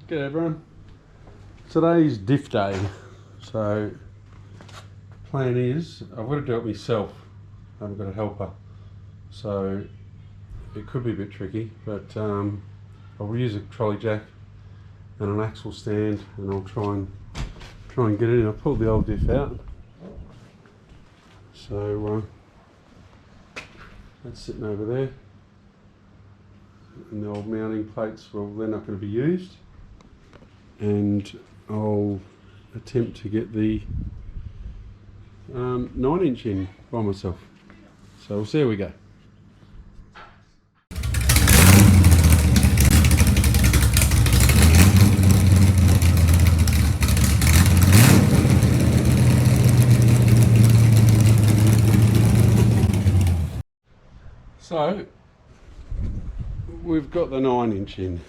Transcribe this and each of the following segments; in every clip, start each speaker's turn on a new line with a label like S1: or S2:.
S1: G'day everyone. Today's diff day, so plan is I've got to do it myself. I haven't got a helper, so it could be a bit tricky, but I'll use a trolley jack and an axle stand, and I'll try and get it in. I pulled the old diff out, so that's sitting over there, and the old mounting plates, well, they're not going to be used, and I'll attempt to get the 9-inch in by myself. So we'll see how we go. So we've got the 9-inch in.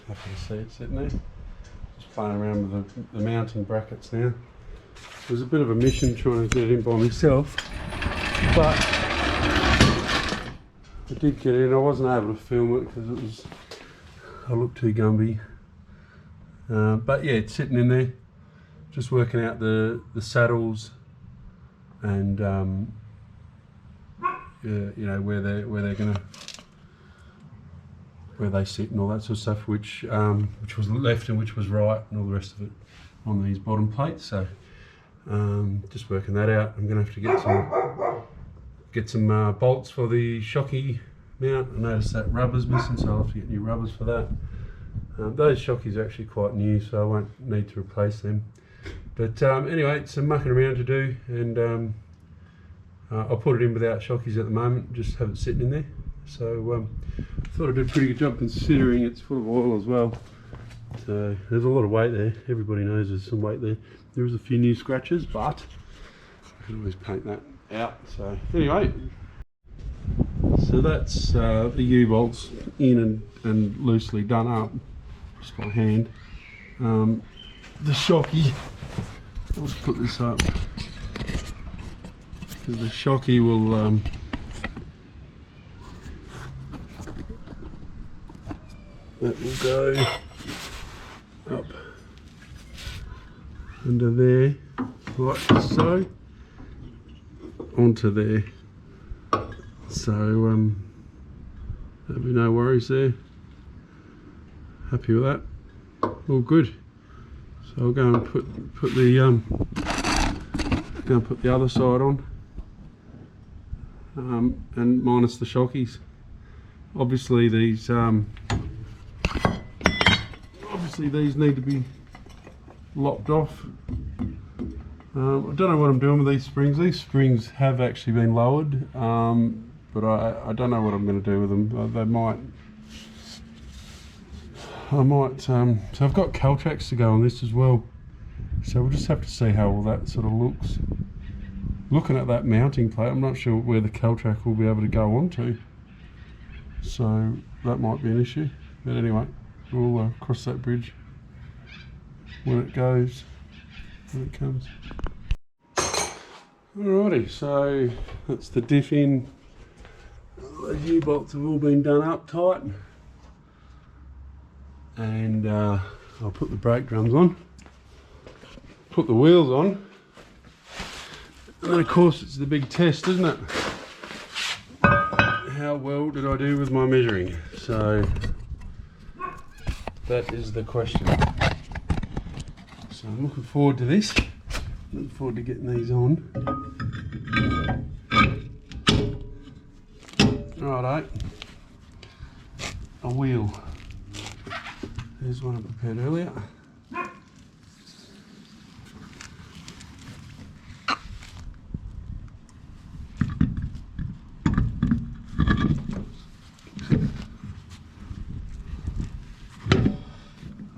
S1: Happy to see it sitting there. Just playing around with the mounting brackets now. It was a bit of a mission trying to get it in by myself, but I did get in. I wasn't able to film it because I looked too Gumby. But yeah, it's sitting in there, just working out the saddles and you know, where they sit and all that sort of stuff, which was left and which was right, and all the rest of it on these bottom plates. So just working that out. I'm gonna have to get some bolts for the shocky mount. I noticed that rubber's missing, so I'll have to get new rubbers for that. Those shockies are actually quite new, so I won't need to replace them. But anyway, it's some mucking around to do, and I'll put it in without shockies at the moment, just have it sitting in there. So I thought I did a pretty good job considering it's full of oil as well. So there's a lot of weight there. Everybody knows there's some weight there. There is a few new scratches, but I can always paint that out. So anyway, so that's the U-bolts in and loosely done up just by hand. The shocky, let's put this up, because the shocky will that will go up under there like so, onto there. So there'll be no worries there. Happy with that. All good. So I'll go and put the other side on, and minus the shockies. Obviously these need to be lopped off. I don't know what I'm doing with these springs. These springs have actually been lowered, but I don't know what I'm going to do with them. So I've got Caltrax to go on this as well. So we'll just have to see how all that sort of looks. Looking at that mounting plate, I'm not sure where the Caltrax will be able to go onto. So that might be an issue. But anyway, we'll cross that bridge when it goes, when it comes. Alrighty, so that's the diff in. The U-bolts have all been done up tight, and I'll put the brake drums on, put the wheels on, and then of course it's the big test, isn't it? How well did I do with my measuring? So that is the question. So I'm looking forward to this. Looking forward to getting these on. Righto. A wheel. There's one I prepared earlier.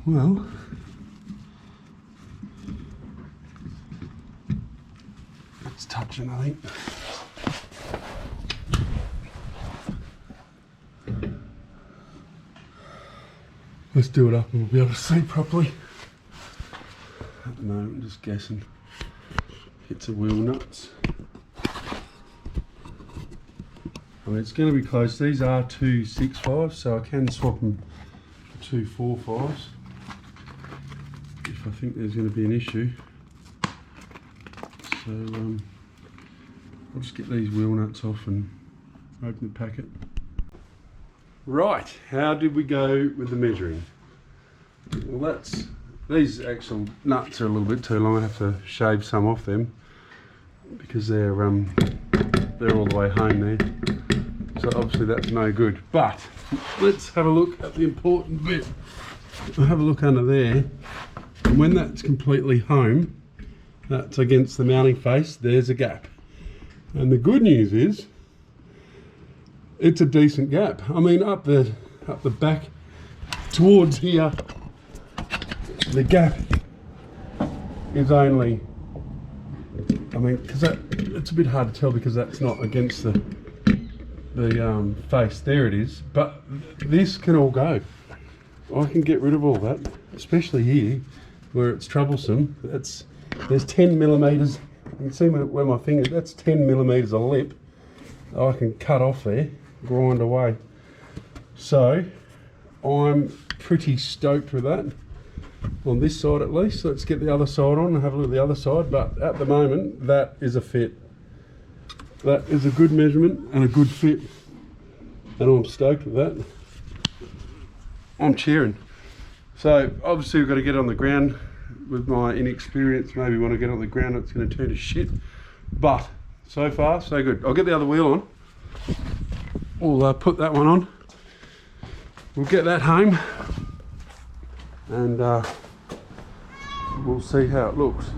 S1: Well, it's touching, I think. Let's do it up and we'll be able to see properly. At the moment, I'm just guessing. Hits a wheel nuts. I mean, it's going to be close. These are 2 6.5s, so I can swap them for 2 4.5s. I think there's going to be an issue. So I'll just get these wheel nuts off and open the packet. Right, how did we go with the measuring? Well, these actual nuts are a little bit too long. I have to shave some off them because they're all the way home there. So obviously that's no good. But let's have a look at the important bit. I'll have a look under there, and when that's completely home, that's against the mounting face, there's a gap. And the good news is, it's a decent gap. I mean, up the back towards here, the gap is only, I mean, because it's a bit hard to tell because that's not against the face. There it is. But this can all go. I can get rid of all that, especially here where it's troublesome. There's 10 millimeters. You can see where my finger, that's 10 millimeters of lip. I can cut off there, grind away. So I'm pretty stoked with that on this side at least. Let's get the other side on and have a look at the other side. But at the moment, that is a fit. That is a good measurement and a good fit, and I'm stoked with that. I'm cheering. So obviously we've got to get on the ground. With my inexperience, maybe when I get on the ground it's going to turn to shit. But so far so good. I'll get the other wheel on. We'll put that one on. We'll get that home, and we'll see how it looks.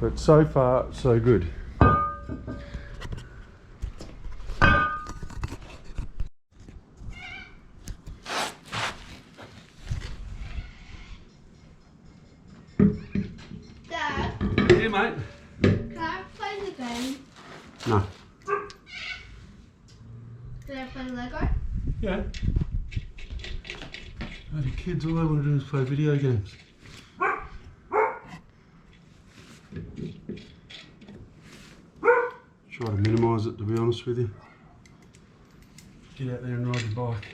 S1: But so far so good. Mate.
S2: Can I play the game?
S1: No.
S2: Can I play Lego?
S1: Yeah. Bloody kids, all they want to do is play video games. Try to minimise it, to be honest with you. Get out there and ride your bike.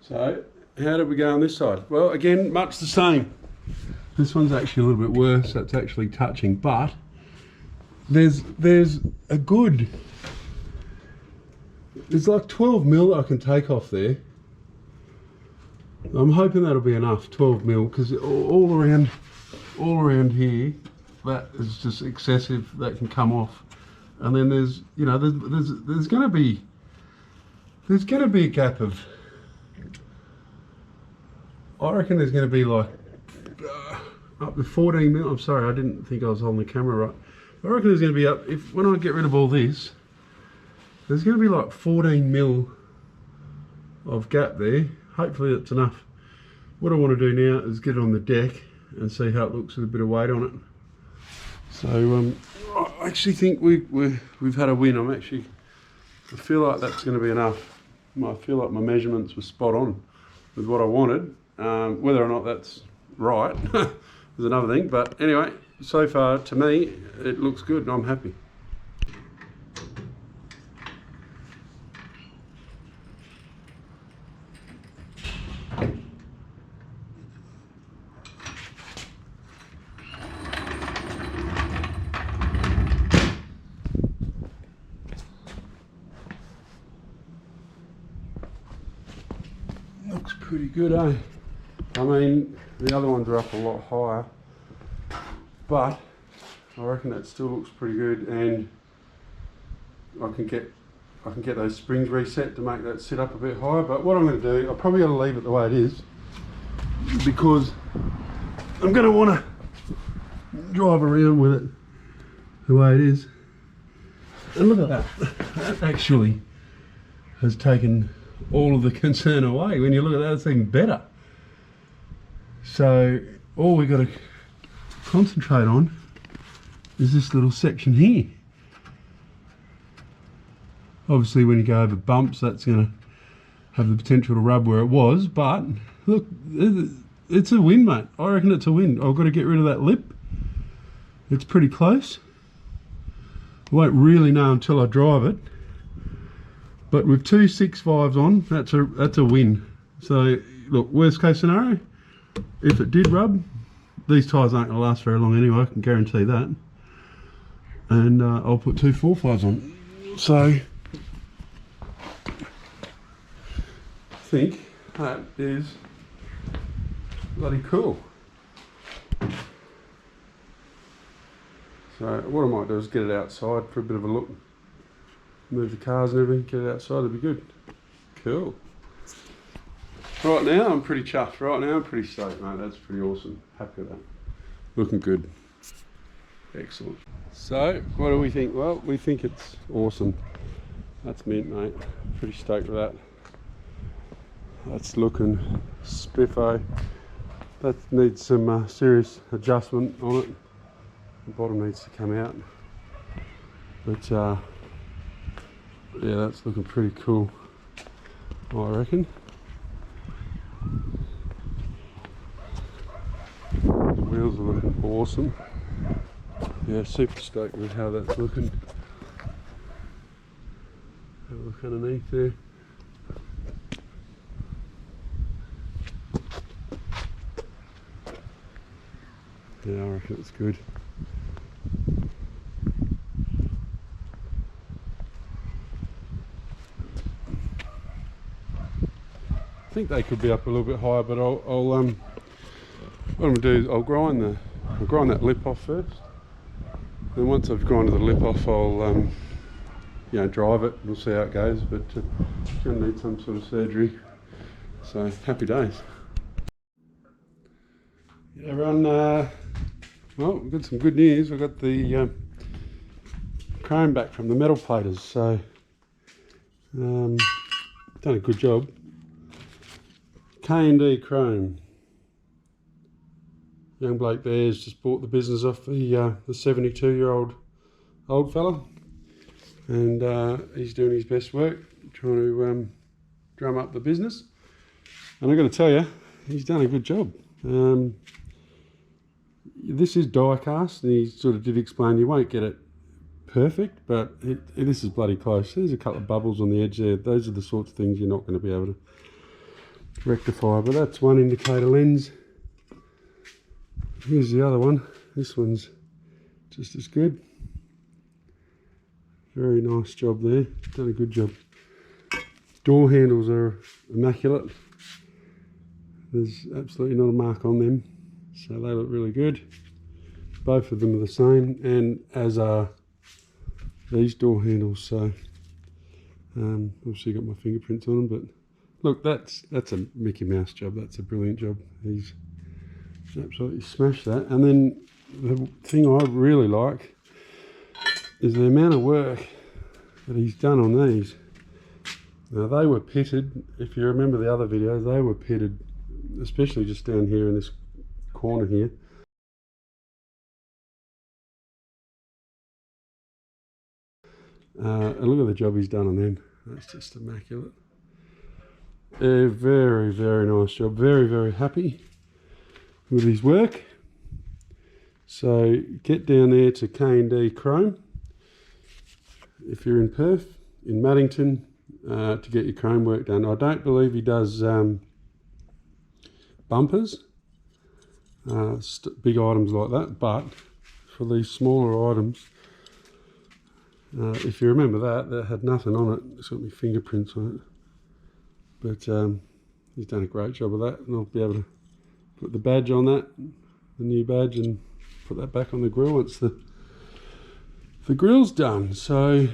S1: So, how did we go on this side? Well, again, much the same. This one's actually a little bit worse, that's actually touching, but there's a good, there's like 12 mil I can take off there. I'm hoping that'll be enough, 12 mil, because all around here, that is just excessive, that can come off. And then there's, you know, there's gonna be a gap of, I reckon there's gonna be like, up to 14 mil. I'm sorry, I didn't think I was holding the camera right. I reckon there's going to be up, when I get rid of all this, there's going to be like 14 mil of gap there. Hopefully that's enough. What I want to do now is get it on the deck and see how it looks with a bit of weight on it. So I actually think we've had a win. I feel like that's going to be enough. I feel like my measurements were spot on with what I wanted. Whether or not that's right is another thing, but anyway, so far to me it looks good and I'm happy. Looks pretty good, eh? I mean, the other ones are up a lot higher, but I reckon that still looks pretty good, and I can get those springs reset to make that sit up a bit higher. But what I'm going to do, I'm probably going to leave it the way it is, because I'm going to want to drive around with it the way it is. And look at that, that actually has taken all of the concern away. When you look at that, it's even better. So all we've got to concentrate on is this little section here. Obviously when you go over bumps, that's going to have the potential to rub where it was, but look, it's a win, mate. I reckon it's a win. I've got to get rid of that lip. It's pretty close. I won't really know until I drive it, but with two 6.5s on, that's a win. So look, worst case scenario, if it did rub, these tyres aren't going to last very long anyway, I can guarantee that. And I'll put 2 4.5s on. So, I think that is bloody cool. So what I might do is get it outside for a bit of a look. Move the cars and everything, get it outside, it'd be good. Cool. Right now I'm pretty chuffed. Right now I'm pretty stoked, mate. That's pretty awesome. Happy with that. Looking good. Excellent. So what do we think? Well, we think it's awesome. That's mint, mate. Pretty stoked with that. That's looking spiffo. That needs some serious adjustment on it. The bottom needs to come out. But yeah, that's looking pretty cool, I reckon. The wheels are looking awesome. Yeah, super stoked with how that's looking. Have a look underneath there. Yeah, I reckon it's good. I think they could be up a little bit higher, but I'll what I'm gonna do is I'll grind that lip off first. Then once I've grinded the lip off, I'll you know, drive it. We'll see how it goes. But it's gonna need some sort of surgery. So happy days. Yeah, everyone. Well, we've got some good news. We've got the chrome back from the metal platers. So done a good job. K&D Chrome. Young bloke there's just bought the business off the 72-year-old old fella, and he's doing his best work trying to drum up the business. And I've got to tell you, he's done a good job. This is die cast, and he sort of did explain you won't get it perfect, but this is bloody close. There's a couple of bubbles on the edge there. Those are the sorts of things you're not going to be able to rectify, but that's one indicator lens. Here's the other one. This one's just as good. Very nice job there. Done a good job. Door handles are immaculate. There's absolutely not a mark on them, so they look really good. Both of them are the same, and as are these door handles. So obviously got my fingerprints on them, but look, that's a Mickey Mouse job. That's a brilliant job. He's absolutely smashed that. And then the thing I really like is the amount of work that he's done on these. Now they were pitted, if you remember the other videos, they were pitted, especially just down here in this corner here. And look at the job he's done on them. That's just immaculate. A very, very nice job. Very, very happy with his work. So get down there to K&D Chrome if you're in Perth, in Maddington, to get your chrome work done. I don't believe he does bumpers, big items like that, but for these smaller items, if you remember that had nothing on it. It's got my fingerprints on it. But he's done a great job of that, and I'll be able to put the badge on that, the new badge, and put that back on the grill once the grill's done. So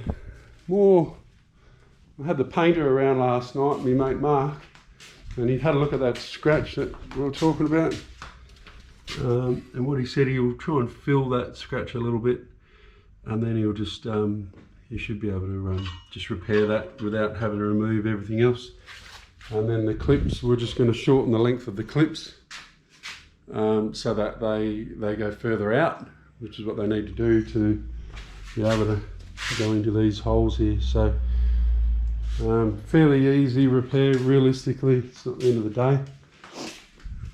S1: more, I had the painter around last night, my mate Mark, and he had a look at that scratch that we were talking about. And what he said, he'll try and fill that scratch a little bit, and then he'll just, you should be able to just repair that without having to remove everything else. And then the clips, we're just going to shorten the length of the clips so that they go further out, which is what they need to do to be able to go into these holes here. So fairly easy repair, realistically. It's not the end of the day.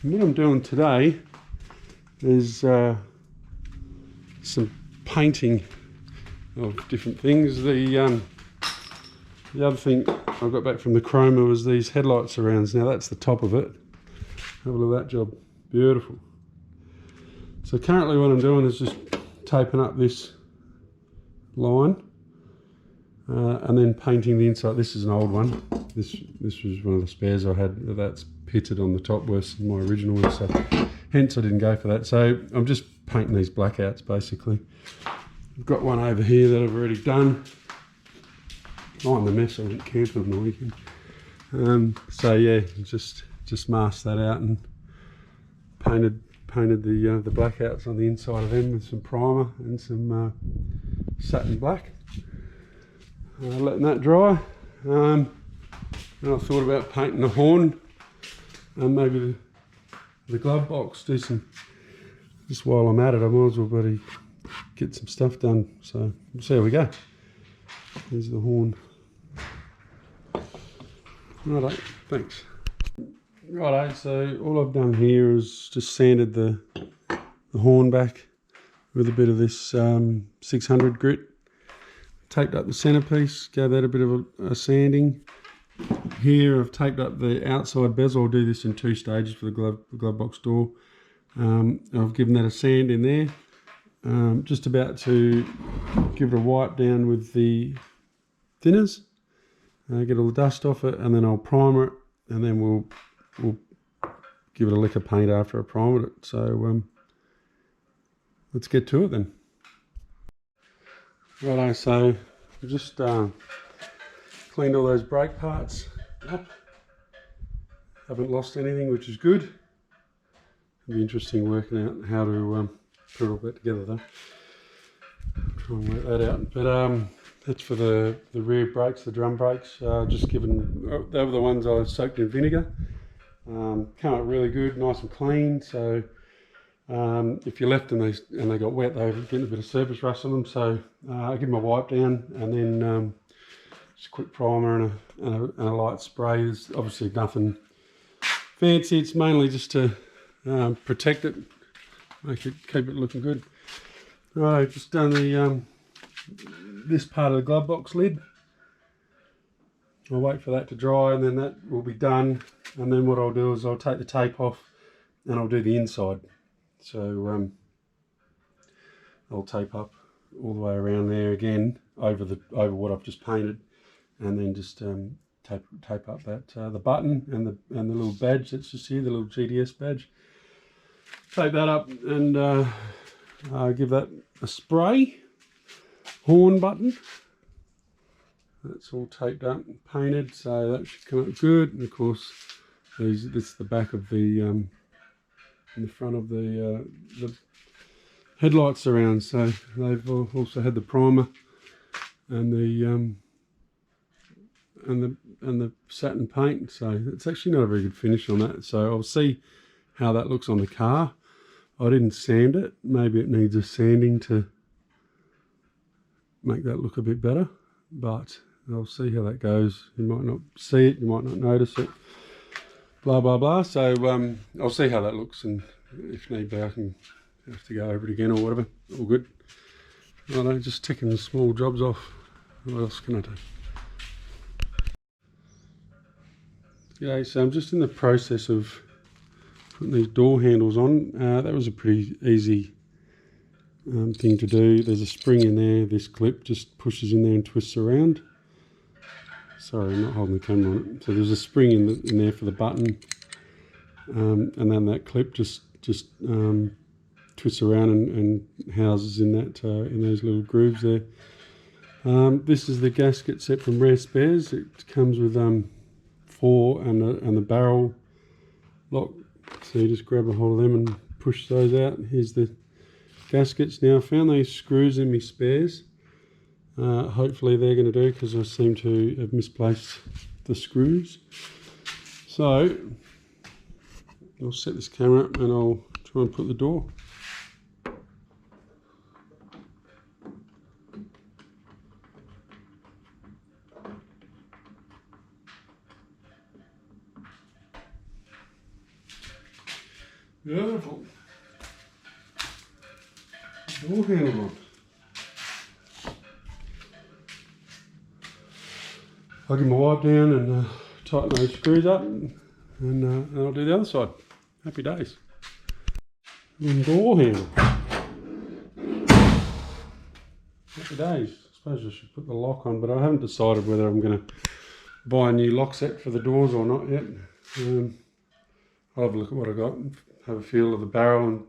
S1: And what I'm doing today is some painting of different things. The other thing I got back from the chroma was these Headlight Surrounds. Now that's the top of it. Have a look at that job. Beautiful. So currently what I'm doing is just taping up this line and then painting the inside. This is an old one. This was one of the spares I had that's pitted on the top worse than my original one, so hence I didn't go for that. So I'm just painting these blackouts basically. I've got one over here that I've already done. Mind the mess, I went camping on the weekend. So yeah, just masked that out and painted the blackouts on the inside of them with some primer and some satin black. Letting that dry. And I thought about painting the horn and maybe the glove box. Do some, just while I'm at it, I might as well bloody get some stuff done. So we'll see how we go. Here's the horn. Righto, thanks. Righto, so all I've done here is just sanded the horn back with a bit of this 600 grit. Taped up the centerpiece, gave that a bit of a sanding. Here I've taped up the outside bezel. I'll do this in 2 stages for the glove box door. I've given that a sand in there. Just about to give it a wipe down with the thinners. Get all the dust off it, and then I'll primer it, and then we'll give it a lick of paint after I primed it. So let's get to it then. Righto, so I just cleaned all those brake parts up. Haven't lost anything, which is good. It'll be interesting working out how to put all that together though. Try and work that out. But that's for the rear brakes, the drum brakes. Just given, they were the ones I soaked in vinegar. Came out really good, nice and clean. So if you left and they got wet, they were getting a bit of surface rust on them. So I give them a wipe down and then just a quick primer and a light spray. There's obviously nothing fancy. It's mainly just to protect it, keep it looking good. Right, I've just done the this part of the glove box lid. I'll wait for that to dry and then that will be done. And then what I'll do is I'll take the tape off and I'll do the inside. So I'll tape up all the way around there again over what I've just painted, and then just tape up that the button and the little badge that's just here, the little GDS badge. Tape that up and give that a spray. Horn button. That's all taped up and painted, so that should come out good. And of course, this is the back of the in the front of the headlight surrounds. So they've also had the primer and the satin paint. So it's actually not a very good finish on that. So I'll see how that looks on the car. I didn't sand it. Maybe it needs a sanding to make that look a bit better, but I'll see how that goes. You might not see it, you might not notice it, blah blah blah. So I'll see how that looks, and if need be I can have to go over it again or whatever. All good. Right, just ticking the small jobs off. What else can I do? Okay, so I'm just in the process of putting these door handles on. That was a pretty easy thing to do. There's a spring in there. This clip just pushes in there and twists around. Sorry, I'm not holding the camera on it. So there's a spring in there for the button, and then that clip just twists around and houses in that in those little grooves there. This is the gasket set from Rare Spares. It comes with 4 and the barrel lock. So you just grab a hold of them and push those out. Here's the gaskets. Now I found these screws in my spares. Hopefully they're going to do, because I seem to have misplaced the screws. So I'll set this camera up and I'll try and put the door. Beautiful. Door handle on. I'll give my wipe down and tighten those screws up, and I'll do the other side. Happy days. And door handle. Happy days. I suppose I should put the lock on, but I haven't decided whether I'm going to buy a new lock set for the doors or not yet. I'll have a look at what I got, and have a feel of the barrel,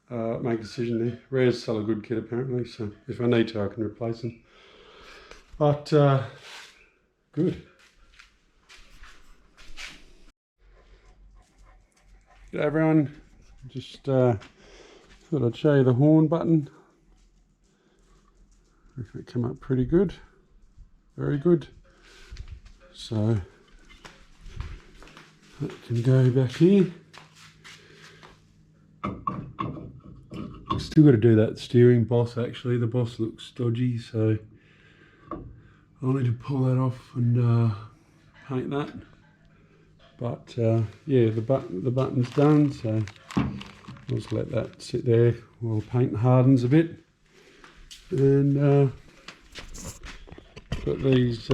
S1: and make a decision there. Rares sell a good kit apparently, so if I need to I can replace them. But good. G'day everyone. Just thought I'd show you the horn button. I reckon it came up pretty good. Very good. So that can go back here. Still got to do that steering boss actually. The boss looks dodgy, so I'll need to pull that off and paint that. But yeah, the button's done, so I'll just let that sit there while paint hardens a bit. And got these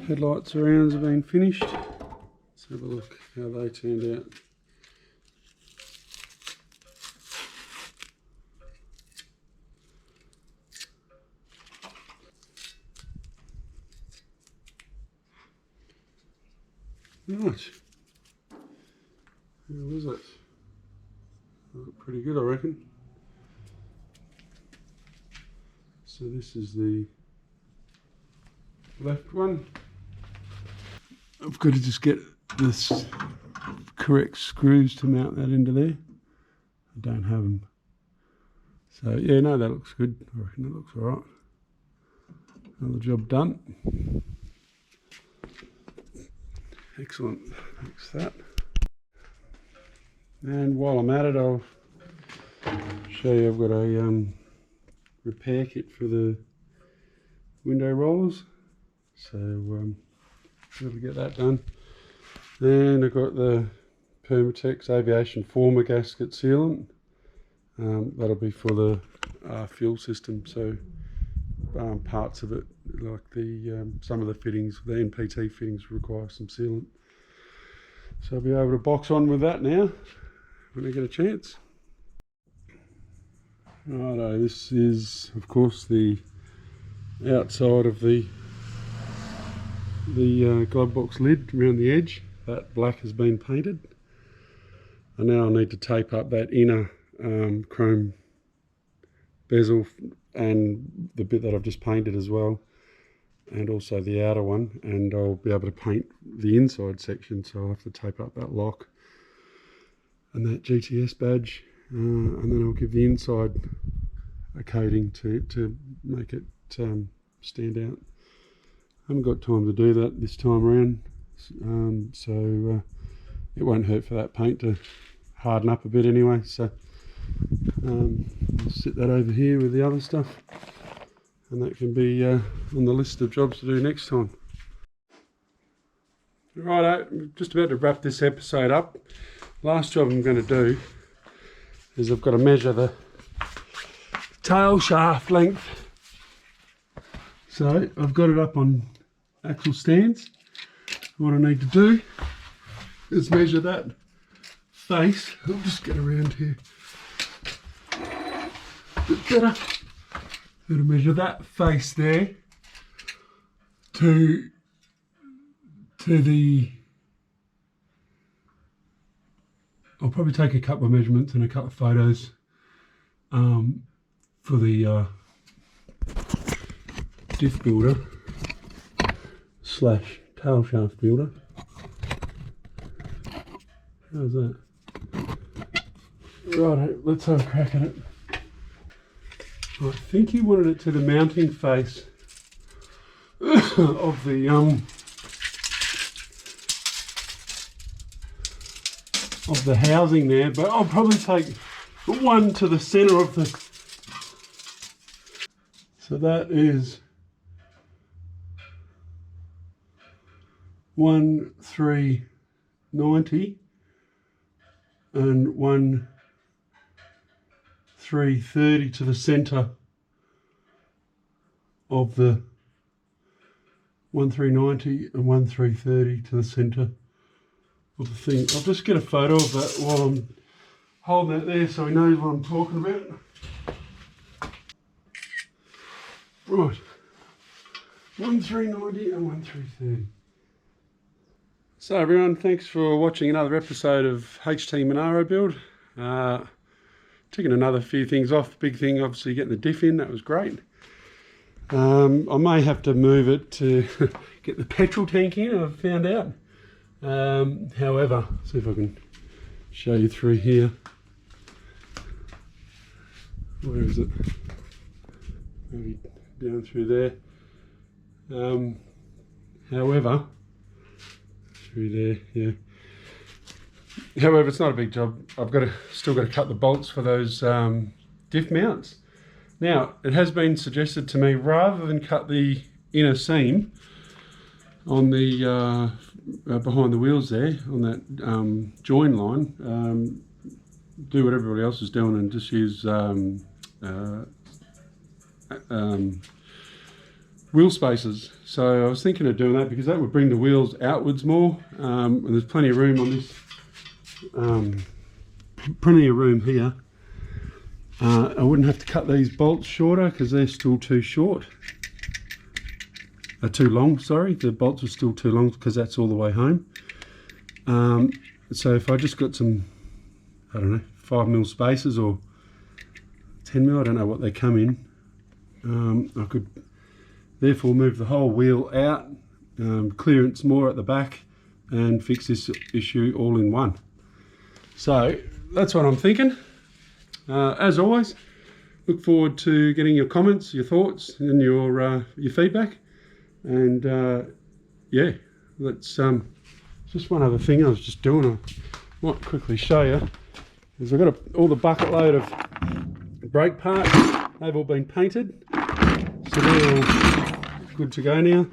S1: headlight surrounds have been finished. Let's have a look how they turned out. Right, how was it? Pretty good, I reckon. So this is the left one. I've got to just get the correct screws to mount that into there. I don't have them. So yeah, no, that looks good. I reckon that looks alright. Another job done. Excellent, thanks for that. And while I'm at it, I'll show you I've got a repair kit for the window rollers. So got to get that done. And I've got the Permatex Aviation Former gasket sealant. That'll be for the fuel system. So parts of it, like the some of the fittings, the NPT fittings, require some sealant. So I'll be able to box on with that now when I get a chance. Righto, this is of course the outside of the glove box lid around the edge. That black has been painted, and now I need to tape up that inner chrome bezel and the bit that I've just painted as well, and also the outer one, and I'll be able to paint the inside section, so I'll have to tape up that lock and that GTS badge, and then I'll give the inside a coating to make it stand out. I haven't got time to do that this time around, so it won't hurt for that paint to harden up a bit anyway. So I'll sit that over here with the other stuff, and that can be on the list of jobs to do next time. Righto, I'm just about to wrap this episode up. Last job I'm going to do is I've got to measure the tail shaft length. So I've got it up on axle stands. What I need to do is measure that face. I'll just get around here a bit better. Got to measure that face there to the. I'll probably take a couple of measurements and a couple of photos for the diff builder / tail shaft builder. How's that? Right, let's have a crack at it. I think he wanted it to the mounting face of the housing there, but I'll probably take one to the center of the. So that is 1,390 and 1,330 to the center of the 1,390 and 1,330 to the center of the thing. I'll just get a photo of that while I'm holding it there so he knows what I'm talking about. Right, 1390 and 1330. So everyone, thanks for watching another episode of HT Monaro build. Ticking another few things off. The big thing, obviously, getting the diff in. That was great. I may have to move it to get the petrol tank in, I've found out. However, see if I can show you through here. Where is it? Maybe down through there. However, through there, yeah. However, it's not a big job. I've still got to cut the bolts for those diff mounts. Now, it has been suggested to me, rather than cut the inner seam on the behind the wheels there, on that join line, do what everybody else is doing and just use wheel spacers. So I was thinking of doing that because that would bring the wheels outwards more, and there's plenty of room on this, plenty of room here. I wouldn't have to cut these bolts shorter because they're still too short. Too long, sorry. The bolts are still too long because that's all the way home. So if I just got some, I don't know, 5mm spacers or 10mm, I don't know what they come in, I could therefore move the whole wheel out, clearance more at the back, and fix this issue all in one. So that's what I'm thinking. As always, look forward to getting your comments, your thoughts, and your feedback. And yeah, let's just one other thing I was just doing. I might quickly show you. Is I've got all the bucket load of brake parts. They've all been painted, so they're all good to go now.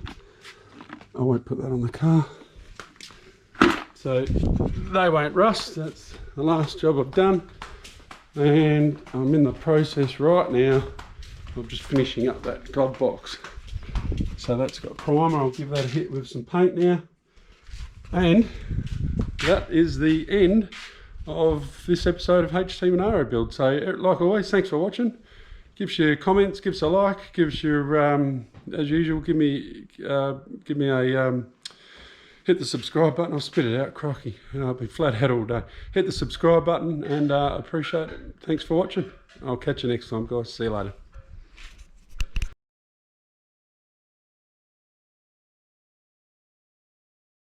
S1: I won't put that on the car, so they won't rust. That's the last job I've done. And I'm in the process right now of just finishing up that god box. So that's got primer. I'll give that a hit with some paint now. And that is the end of this episode of HT Monaro build. So like always, thanks for watching. Give us your comments, give us a like, give us your, as usual, give me a, hit the subscribe button. I'll spit it out, crocky. I'll be flat head all day. Hit the subscribe button and appreciate it. Thanks for watching. I'll catch you next time, guys. See you later.